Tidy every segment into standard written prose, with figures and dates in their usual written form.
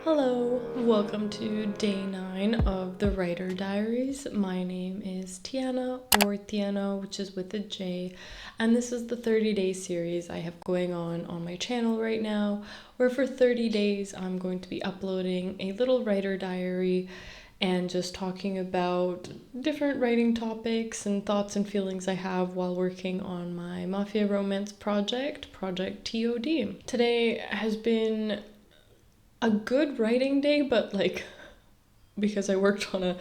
Hello, welcome to day 9 of the Writer Diaries. My name is Tiana, or Tiana, which is with a J, and this is the 30-day series I have going on my channel right now, where for 30 days I'm going to be uploading a little writer diary and just talking about different writing topics and thoughts and feelings I have while working on my mafia romance project, Project TOD. Today has been a good writing day, but because I worked on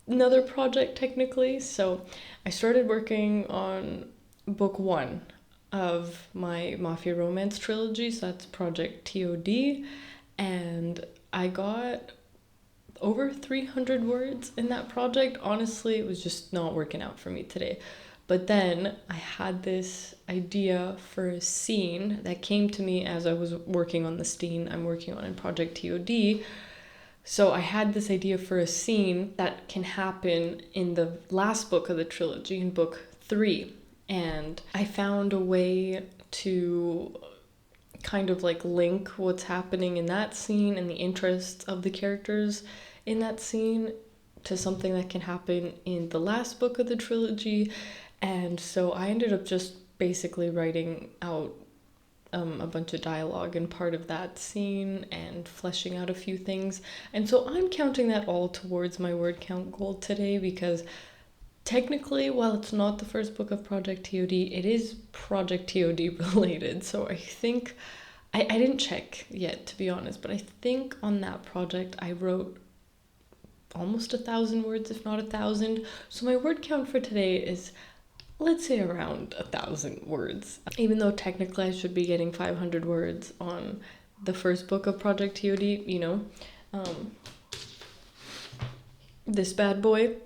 another project technically, so I started working on book 1 of my mafia romance trilogy, so that's Project TOD, and I got over 300 words in that project. Honestly, it was just not working out for me today. But then I had this idea for a scene that came to me as I was working on the scene I'm working on in Project TOD. So I had this idea for a scene that can happen in the last book of the trilogy, in book 3. And I found a way to kind of link what's happening in that scene and the interests of the characters in that scene to something that can happen in the last book of the trilogy. And so I ended up just basically writing out a bunch of dialogue in part of that scene and fleshing out a few things. And so I'm counting that all towards my word count goal today, because technically, while it's not the first book of Project TOD, it is Project TOD related. So I think, I didn't check yet, to be honest, but I think on that project I wrote almost 1,000 words, if not 1,000. So my word count for today is, let's say, around 1,000 words. Even though technically I should be getting 500 words on the first book of Project TOD, this bad boy.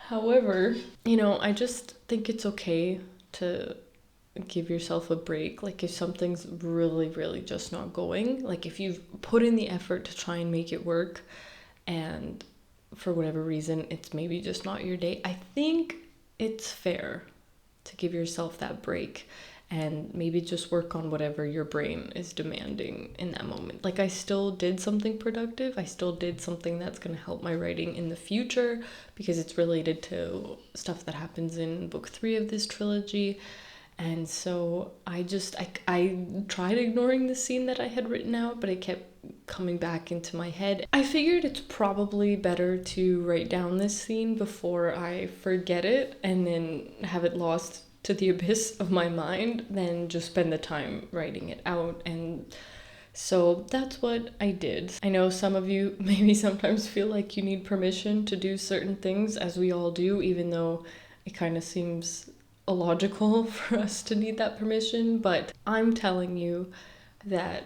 However, I just think it's okay to give yourself a break. If something's really, really just not going, if you've put in the effort to try and make it work, and for whatever reason it's maybe just not your day, I think it's fair to give yourself that break and maybe just work on whatever your brain is demanding in that moment. I still did something productive. I still did something that's going to help my writing in the future, because it's related to stuff that happens in book 3 of this trilogy. And so I tried ignoring the scene that I had written out, but it kept coming back into my head. I figured it's probably better to write down this scene before I forget it and then have it lost to the abyss of my mind than just spend the time writing it out. And so that's what I did. I know some of you maybe sometimes feel like you need permission to do certain things, as we all do, even though it kind of seems illogical for us to need that permission. But I'm telling you that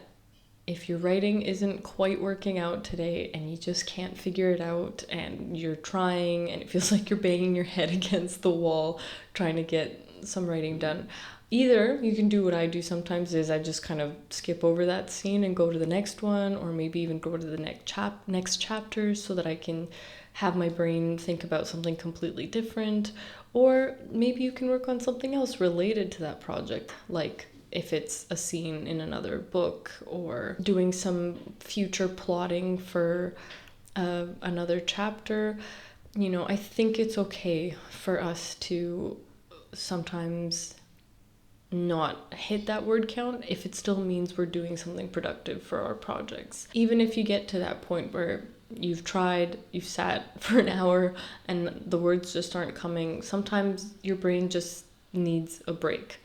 if your writing isn't quite working out today and you just can't figure it out and you're trying and it feels like you're banging your head against the wall trying to get some writing done, either you can do what I do sometimes, is I just kind of skip over that scene and go to the next one, or maybe even go to the next chapter so that I can have my brain think about something completely different. Or maybe you can work on something else related to that project, like if it's a scene in another book, or doing some future plotting for another chapter. I think it's okay for us to sometimes not hit that word count if it still means we're doing something productive for our projects. Even if you get to that point where you've sat for an hour and the words just aren't coming, sometimes your brain just needs a break.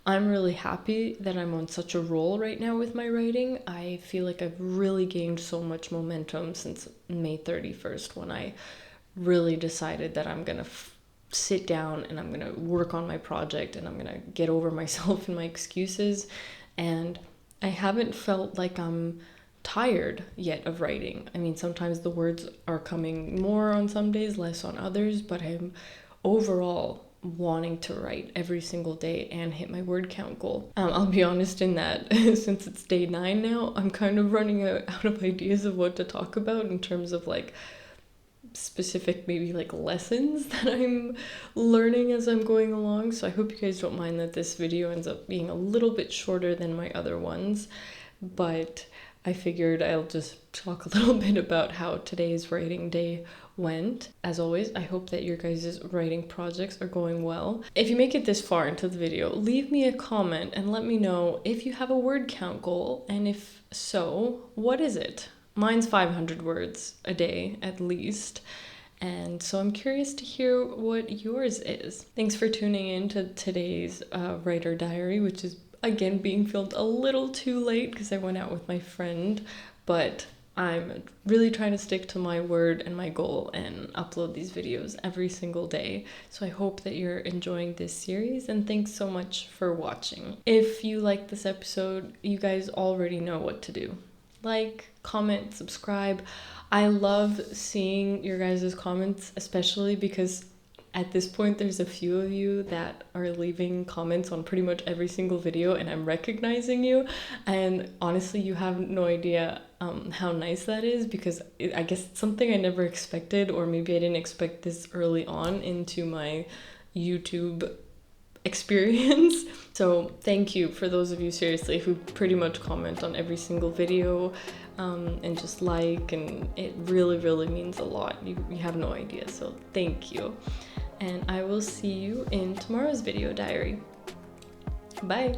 I'm really happy that I'm on such a roll right now with my writing. I feel like I've really gained so much momentum since May 31st, when I really decided that I'm gonna sit down and I'm gonna work on my project and I'm gonna get over myself and my excuses. And I haven't felt like I'm tired yet of writing. I mean, sometimes the words are coming more on some days, less on others, but I'm overall wanting to write every single day and hit my word count goal. I'll be honest in that since it's day 9 now, I'm kind of running out of ideas of what to talk about in terms of specific maybe lessons that I'm learning as I'm going along. So I hope you guys don't mind that this video ends up being a little bit shorter than my other ones, but I figured I'll just talk a little bit about how today's writing day went. As always, I hope that your guys' writing projects are going well. If you make it this far into the video, leave me a comment and let me know if you have a word count goal, and if so, what is it? Mine's 500 words a day at least. And so I'm curious to hear what yours is. Thanks for tuning in to today's writer diary, which is again being filmed a little too late because I went out with my friend, but I'm really trying to stick to my word and my goal and upload these videos every single day. So I hope that you're enjoying this series, and thanks so much for watching. If you like this episode, you guys already know what to do. Like, comment, subscribe. I love seeing your guys' comments, especially because at this point there's a few of you that are leaving comments on pretty much every single video, and I'm recognizing you. And honestly, you have no idea how nice that is, because I guess it's something I never expected, or maybe I didn't expect this early on into my YouTube experience. So thank you for those of you seriously who pretty much comment on every single video and just like, and it really means a lot. You have no idea, so thank you. And I will see you in tomorrow's video diary. Bye.